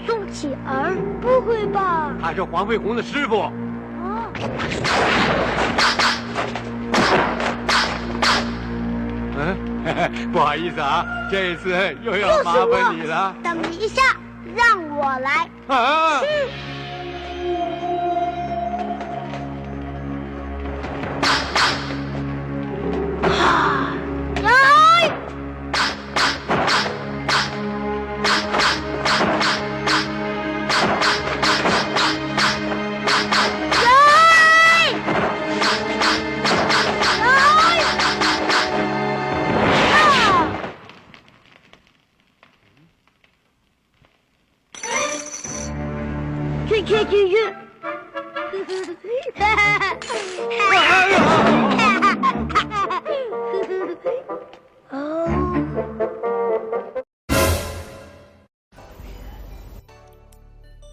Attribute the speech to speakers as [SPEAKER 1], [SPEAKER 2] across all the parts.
[SPEAKER 1] 宋启儿，不会吧？
[SPEAKER 2] 他是黄飞鸿的师傅。
[SPEAKER 1] 啊！
[SPEAKER 2] 不好意思啊，这次又要麻烦你了。
[SPEAKER 1] 等一下，让我来。
[SPEAKER 2] 啊！
[SPEAKER 1] 来！去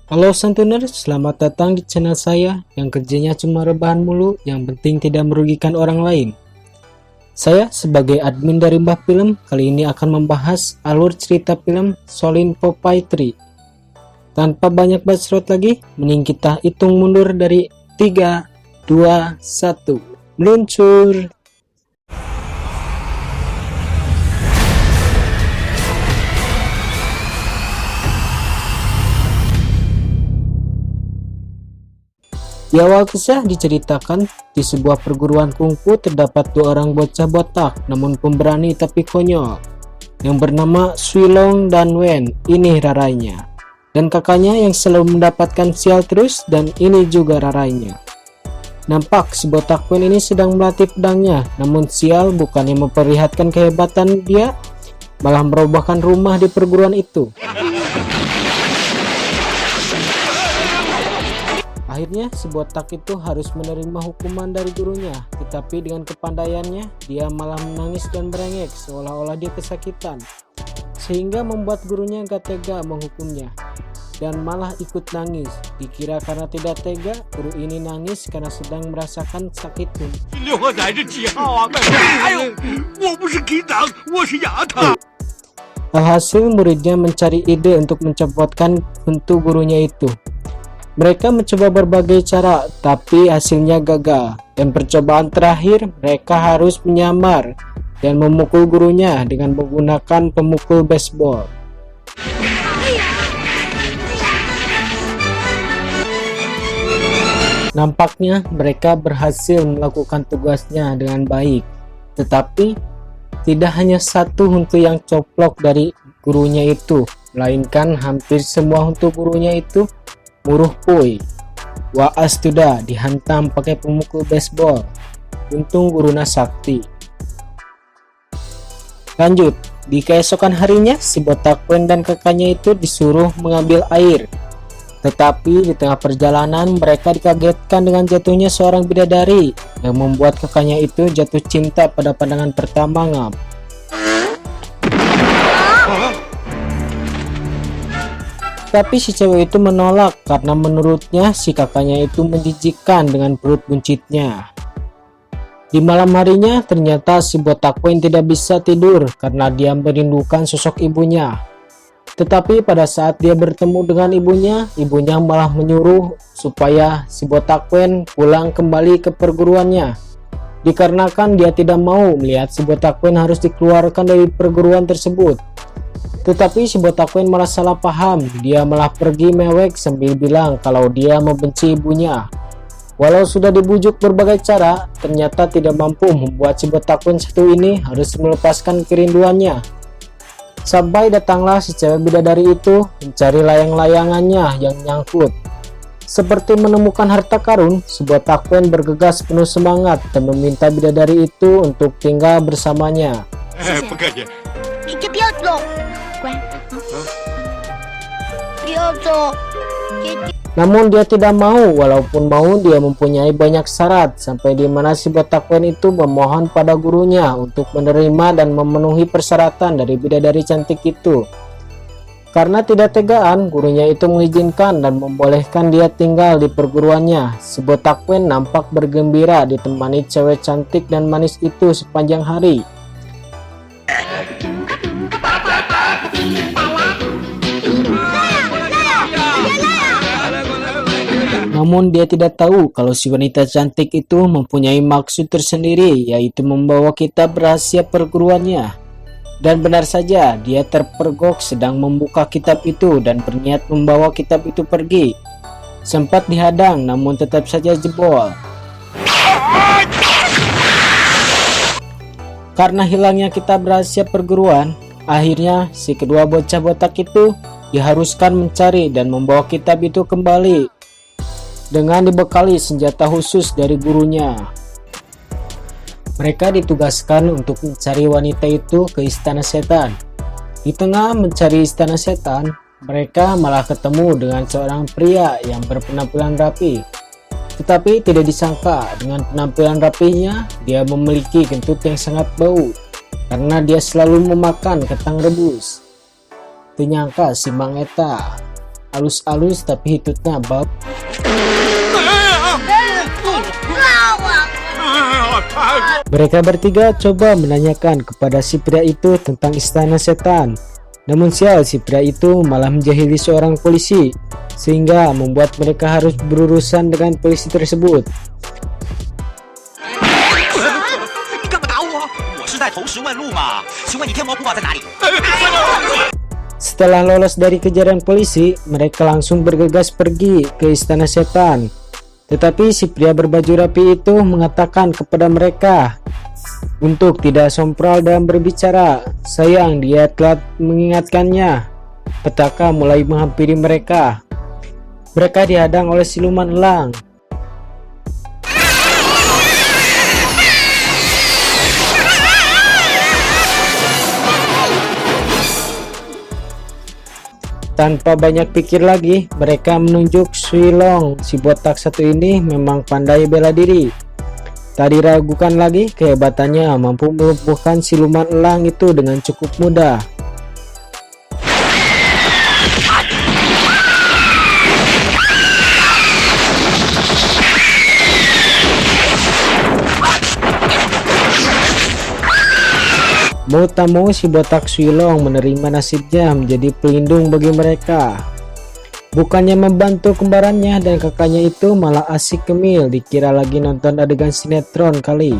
[SPEAKER 1] ！Halo
[SPEAKER 3] Santuner, selamat datang di channel saya yang kerjanya cuma rebahan mulu, yang penting tidak merugikan orang lain. Saya sebagai admin dari Mbah Film, kali ini akan membahas alur cerita film Shaolin Popeye 3. Tanpa banyak bacot lagi, mending kita hitung mundur dari 3, 2, 1, meluncur! Di awal kisah diceritakan, di sebuah perguruan kungfu terdapat dua orang bocah botak namun pemberani tapi konyol, yang bernama Suilong dan Wen. Ini rarainya, dan kakaknya yang selalu mendapatkan sial terus, dan ini juga rarainya. Nampak si botak Wen ini sedang melatih pedangnya, namun sial bukannya memperlihatkan kehebatan dia, malah merobohkan rumah di perguruan itu. Akhirnya si botak itu harus menerima hukuman dari gurunya, tetapi dengan kepandaiannya dia malah menangis dan merengek seolah-olah dia kesakitan, sehingga membuat gurunya gak tega menghukumnya dan malah ikut nangis. Dikira karena tidak tega, guru ini nangis karena sedang merasakan sakit. Alhasil muridnya mencari ide untuk mencopotkan untuk gurunya itu. Mereka mencoba berbagai cara, tapi hasilnya gagal. Dan percobaan terakhir, mereka harus menyamar dan memukul gurunya dengan menggunakan pemukul baseball. Nampaknya mereka berhasil melakukan tugasnya dengan baik. Tetapi tidak hanya satu hantu yang coplok dari gurunya itu, melainkan hampir semua hantu gurunya itu muruh pui. Waastuda dihantam pakai pemukul baseball. Untung guruna sakti. Lanjut, di keesokan harinya si botak Wen dan kakaknya itu disuruh mengambil air. Tetapi di tengah perjalanan mereka dikagetkan dengan jatuhnya seorang bidadari yang membuat kakaknya itu jatuh cinta pada pandangan pertama. Tapi si cewek itu menolak karena menurutnya si kakaknya itu menjijikkan dengan perut buncitnya. Di malam harinya ternyata si botak Wen tidak bisa tidur karena dia merindukan sosok ibunya. Tetapi pada saat dia bertemu dengan ibunya malah menyuruh supaya si botak Wen pulang kembali ke perguruannya. Dikarenakan dia tidak mau melihat si botak Wen harus dikeluarkan dari perguruan tersebut. Tetapi si botak Wen malah salah paham, dia malah pergi mewek sambil bilang kalau dia membenci ibunya. Walau sudah dibujuk berbagai cara, ternyata tidak mampu membuat si botak Wen satu ini harus melepaskan kerinduannya. Sampai datanglah si cewek bidadari itu mencari layang-layangannya yang nyangkut. Seperti menemukan harta karun, si botak Wen bergegas penuh semangat dan meminta bidadari itu untuk tinggal bersamanya. Namun dia tidak mau, walaupun mau dia mempunyai banyak syarat, sampai di mana si botak Wen itu memohon pada gurunya untuk menerima dan memenuhi persyaratan dari bidadari cantik itu. Karena tidak tegaan, gurunya itu mengizinkan dan membolehkan dia tinggal di perguruannya. Si botak Wen nampak bergembira ditemani cewek cantik dan manis itu sepanjang hari. Namun dia tidak tahu kalau si wanita cantik itu mempunyai maksud tersendiri, yaitu membawa kitab rahasia perguruannya. Dan benar saja, dia terpergok sedang membuka kitab itu dan berniat membawa kitab itu pergi. Sempat dihadang namun tetap saja jebol. Karena hilangnya kitab rahasia perguruan, akhirnya si kedua bocah botak itu diharuskan mencari dan membawa kitab itu kembali dengan dibekali senjata khusus dari gurunya. Mereka ditugaskan untuk mencari wanita itu ke istana setan. Di tengah mencari istana setan, mereka malah ketemu dengan seorang pria yang berpenampilan rapi. Tetapi tidak disangka dengan penampilan rapinya, dia memiliki kentut yang sangat bau karena dia selalu memakan kentang rebus. Ternyata si Mang Eta halus-halus tapi hitutnya bau. Mereka bertiga coba menanyakan kepada si pria itu tentang istana setan. Namun sial, si pria itu malah menjahili seorang polisi, sehingga membuat mereka harus berurusan dengan polisi tersebut. Setelah lolos dari kejaran polisi, mereka langsung bergegas pergi ke istana setan. Tetapi si pria berbaju rapi itu mengatakan kepada mereka untuk tidak sompral dan berbicara. Sayang, dia telah mengingatkannya. Petaka mulai menghampiri mereka. Mereka dihadang oleh siluman elang. Tanpa banyak pikir lagi, mereka menunjuk Suilong. Si botak satu ini memang pandai bela diri. Tak diragukan lagi, kehebatannya mampu melumpuhkan siluman elang itu dengan cukup mudah. Mau tak mau si botak Suilong menerima nasibnya menjadi pelindung bagi mereka. Bukannya membantu kembarannya dan kakaknya itu malah asik kemil, dikira lagi nonton adegan sinetron kali.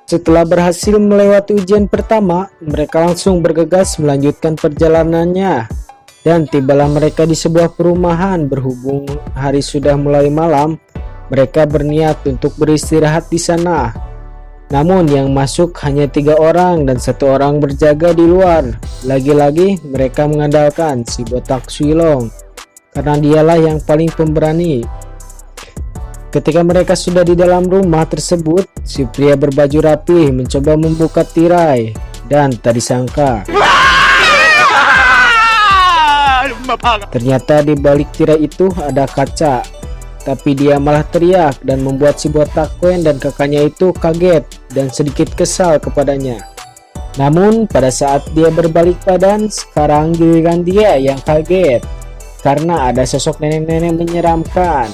[SPEAKER 3] Setelah berhasil melewati ujian pertama, mereka langsung bergegas melanjutkan perjalanannya. Dan tibalah mereka di sebuah perumahan. Berhubung hari sudah mulai malam, mereka berniat untuk beristirahat di sana. Namun yang masuk hanya 3 orang dan 1 orang berjaga di luar. Lagi-lagi mereka mengandalkan si botak Suilong karena dialah yang paling pemberani. Ketika mereka sudah di dalam rumah tersebut, si pria berbaju rapi mencoba membuka tirai dan tak disangka ternyata di balik tirai itu ada kaca. Tapi dia malah teriak dan membuat si botak Quen dan kakaknya itu kaget dan sedikit kesal kepadanya. Namun pada saat dia berbalik badan, sekarang giliran dia yang kaget karena ada sosok nenek-nenek menyeramkan.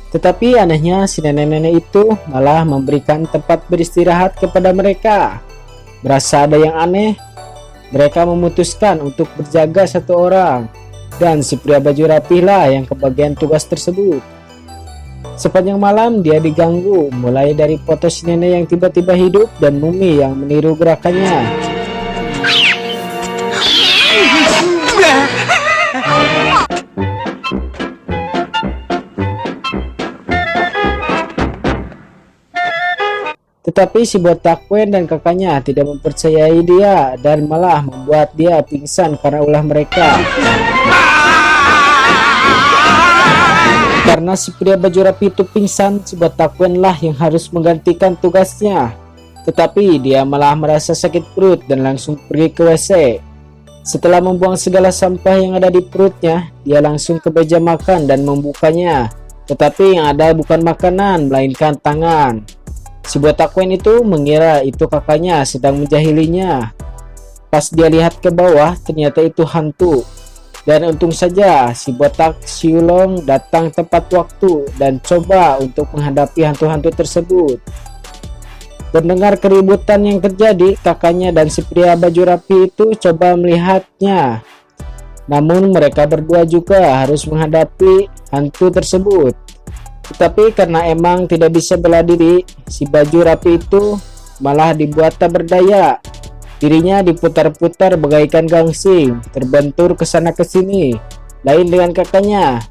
[SPEAKER 3] Tetapi anehnya si nenek-nenek itu malah memberikan tempat beristirahat kepada mereka. Merasa ada yang aneh, mereka memutuskan untuk berjaga 1 orang dan si pria baju rapi lah yang kebagian tugas tersebut. Sepanjang malam dia diganggu, mulai dari foto si nenek yang tiba-tiba hidup dan mumi yang meniru gerakannya. Tetapi si botak Quen dan kakaknya tidak mempercayai dia dan malah membuat dia pingsan karena ulah mereka. Karena si pria baju rapi itu pingsan, si botak Quen lah yang harus menggantikan tugasnya. Tetapi dia malah merasa sakit perut dan langsung pergi ke WC. Setelah membuang segala sampah yang ada di perutnya, dia langsung ke meja makan dan membukanya. Tetapi yang ada bukan makanan, melainkan tangan. Si botak Quen itu mengira itu kakaknya sedang menjahilinya. Pas dia lihat ke bawah, ternyata itu hantu. Dan untung saja si botak Suilong datang tepat waktu dan coba untuk menghadapi hantu-hantu tersebut. Mendengar keributan yang terjadi, kakaknya dan si pria baju rapi itu coba melihatnya. Namun mereka berdua juga harus menghadapi hantu tersebut. Tetapi karena emang tidak bisa bela diri, si baju rapi itu malah dibuat tak berdaya. Dirinya diputar-putar bagaikan gangsing, terbentur ke sana ke sini. Lain dengan kakaknya,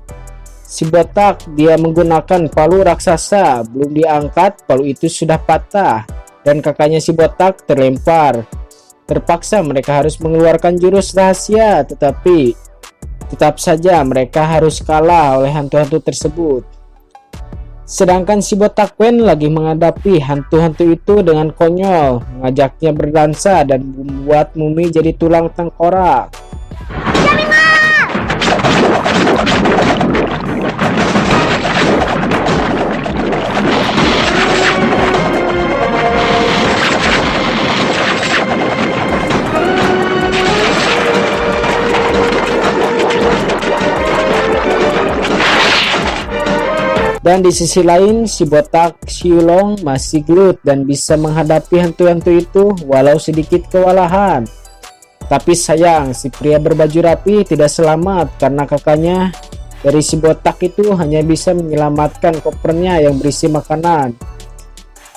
[SPEAKER 3] si botak, dia menggunakan palu raksasa. Belum diangkat, palu itu sudah patah dan kakaknya si botak terlempar. Terpaksa mereka harus mengeluarkan jurus rahasia, tetapi tetap saja mereka harus kalah oleh hantu-hantu tersebut. Sedangkan si botak Wen lagi menghadapi hantu-hantu itu dengan konyol, mengajaknya berdansa dan membuat Mumi jadi tulang tengkorak. Dan di sisi lain, si botak Xiulong masih gelut dan bisa menghadapi hantu-hantu itu walau sedikit kewalahan. Tapi sayang, si pria berbaju rapi tidak selamat karena kakaknya dari si botak itu hanya bisa menyelamatkan kopernya yang berisi makanan.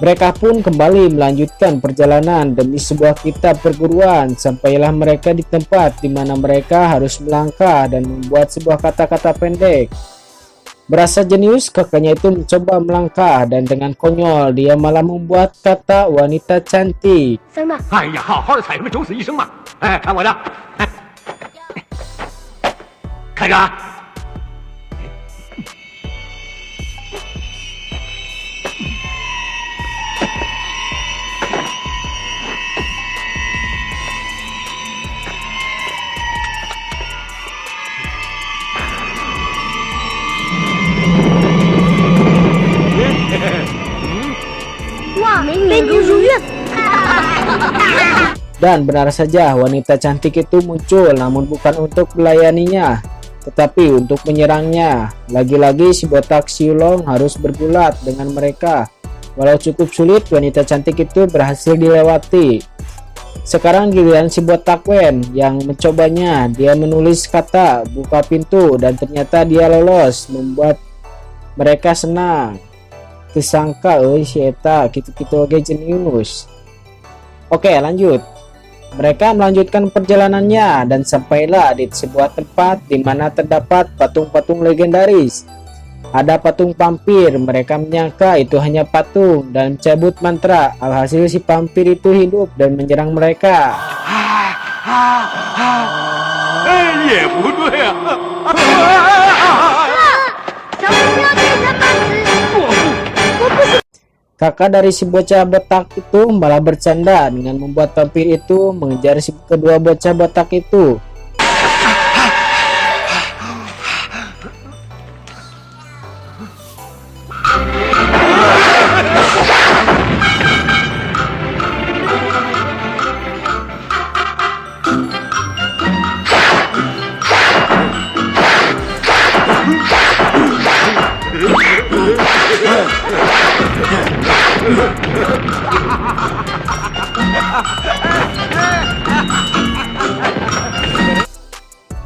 [SPEAKER 3] Mereka pun kembali melanjutkan perjalanan demi sebuah kitab perguruan sampailah mereka di tempat di mana mereka harus melangkah dan membuat sebuah kata-kata pendek. Berasa jenius, kakaknya itu mencoba melangkah dan dengan konyol dia malah membuat kata wanita cantik.
[SPEAKER 1] 三儿嘛，
[SPEAKER 2] 哎呀，好好的踩什么九死一生嘛！哎，看我的，哎，看着啊。
[SPEAKER 1] 哇，美女如愿。
[SPEAKER 3] Dan benar saja wanita cantik itu muncul, namun bukan untuk melayaninya, tetapi untuk menyerangnya. Lagi-lagi si botak Xiulong harus bergulat dengan mereka. Walau cukup sulit, wanita cantik itu berhasil dilewati. Sekarang giliran si botak Wen yang mencobanya. Dia menulis kata buka pintu dan ternyata dia lolos, membuat mereka senang. Tersangka si eta gitu-gitu oke jenius. Oke, lanjut. Mereka melanjutkan perjalanannya dan sampailah di sebuah tempat di mana terdapat patung-patung legendaris. Ada patung vampir, mereka menyangka itu hanya patung dan mencabut mantra. Alhasil si vampir itu hidup dan menyerang mereka.
[SPEAKER 2] 哎，也不对啊！
[SPEAKER 1] 小朋友对着棒子，
[SPEAKER 3] Kakak dari si bocah botak itu malah bercanda dengan membuat vampir itu mengejar si kedua bocah botak itu.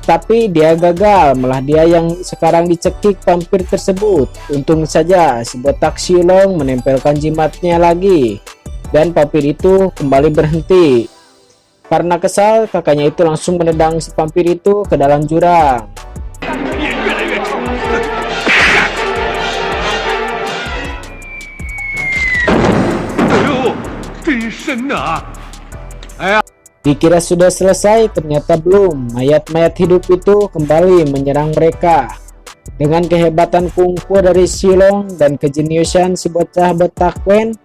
[SPEAKER 3] Tapi dia gagal, malah dia yang sekarang dicekik vampir tersebut. Untung saja si botak Xiulong menempelkan jimatnya lagi dan vampir itu kembali berhenti. Karena kesal, kakaknya itu langsung menendang si vampir itu ke dalam jurang.
[SPEAKER 2] 也越来越丑。哎呦，真深呐！哎呀！
[SPEAKER 3] Dikira sudah selesai, ternyata belum. Mayat-mayat hidup itu kembali menyerang mereka. Dengan kehebatan kungfu dari Xiulong dan kejeniusan si bocah botak Wen,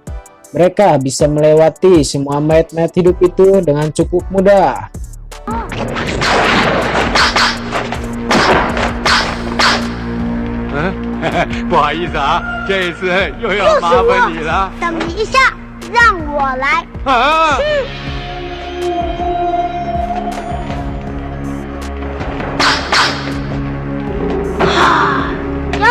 [SPEAKER 3] mereka bisa melewati semua mayat-mayat hidup itu dengan cukup mudah.
[SPEAKER 2] 不好意思啊，这次又要麻烦你了。
[SPEAKER 1] 等一下，让我来。
[SPEAKER 2] 啊！
[SPEAKER 1] 来， 来，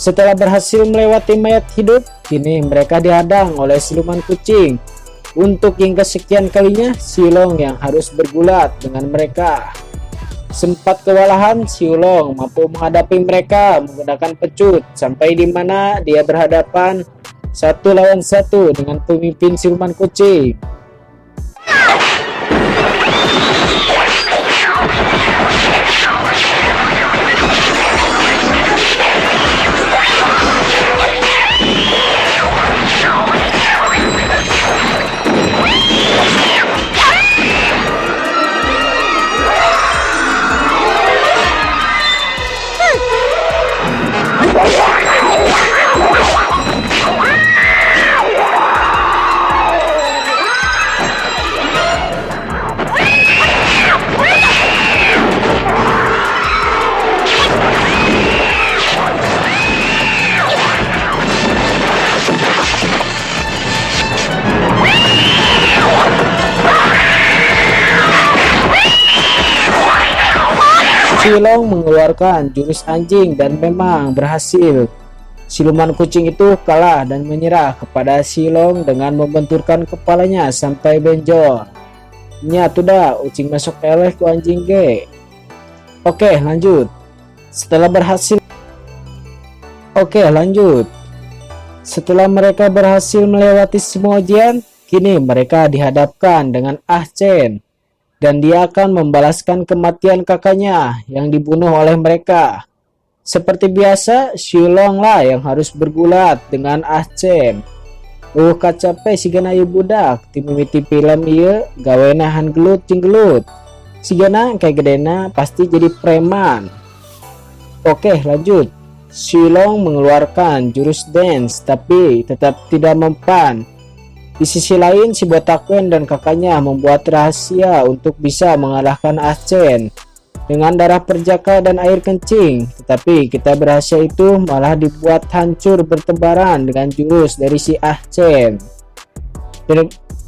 [SPEAKER 3] Setelah berhasil melewati mayat hidup, kini mereka dihadang oleh siluman kucing. Untuk yang kesekian kalinya, Shilong yang harus bergulat dengan mereka. Sempat kewalahan, Shilong mampu menghadapi mereka menggunakan pecut sampai di mana dia berhadapan 1 lawan 1 dengan pemimpin siluman kucing. Shilong mengeluarkan jurus anjing dan memang berhasil. Siluman kucing itu kalah dan menyerah kepada Shilong dengan membenturkan kepalanya sampai benjol. Nya tuh dah ucing masuk eleh ku anjing ge. Oke, lanjut. Setelah mereka berhasil melewati semua ujian, kini mereka dihadapkan dengan Ah Chen. Dan dia akan membalaskan kematian kakaknya yang dibunuh oleh mereka. Seperti biasa, Shilong lah yang harus bergulat dengan Ah Chen. Kacape sigana ieu budak ti mimiti film ieu gawena han gelut jeung gelut. Sigana kayak gedena pasti jadi preman. Oke, lanjut. Shilong mengeluarkan jurus dance tapi tetap tidak mempan. Di sisi lain, si Botakwen dan kakaknya membuat rahasia untuk bisa mengalahkan Ah Chen dengan darah perjaka dan air kencing. Tetapi kitab rahasia itu malah dibuat hancur bertebaran dengan jurus dari si Ah Chen.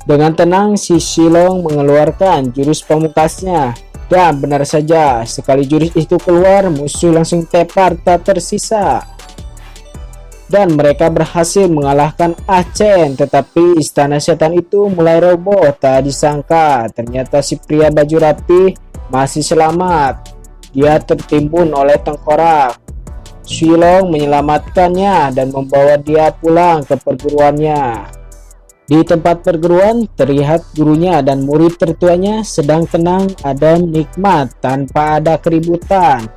[SPEAKER 3] Dengan tenang, si Shilong mengeluarkan jurus pamungkasnya. Dan benar saja, sekali jurus itu keluar, musuh langsung tepar tak tersisa. Dan mereka berhasil mengalahkan Ah Chen, tetapi istana setan itu mulai roboh. Tak disangka ternyata si pria baju rapi masih selamat. Dia tertimbun oleh tengkorak. Shilong menyelamatkannya dan membawa dia pulang ke perguruannya. Di tempat perguruan terlihat gurunya dan murid tertuanya sedang tenang, adem, nikmat tanpa ada keributan.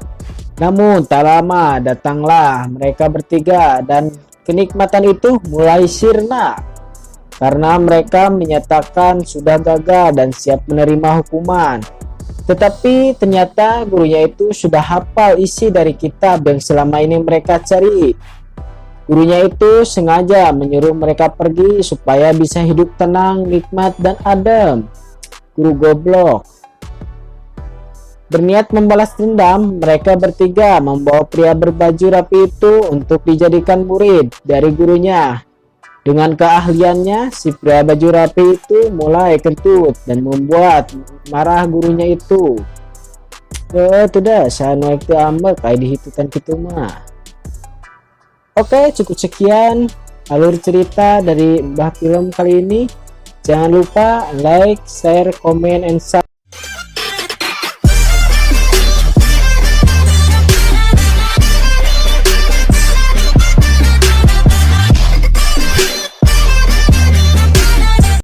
[SPEAKER 3] Namun tak lama datanglah mereka bertiga dan kenikmatan itu mulai sirna karena mereka menyatakan sudah gagal dan siap menerima hukuman. Tetapi ternyata gurunya itu sudah hafal isi dari kitab yang selama ini mereka cari. Gurunya itu sengaja menyuruh mereka pergi supaya bisa hidup tenang, nikmat, dan adem. Guru goblok. Berniat membalas dendam, mereka bertiga membawa pria berbaju rapi itu untuk dijadikan murid dari gurunya. Dengan keahliannya, si pria baju rapi itu mulai kentut dan membuat marah gurunya itu. Itu dah, saya naik ke ambek kayak dihitutan gitu mah. Oke, cukup sekian alur cerita dari Mbah Film kali ini. Jangan lupa like, share, comment, and subscribe.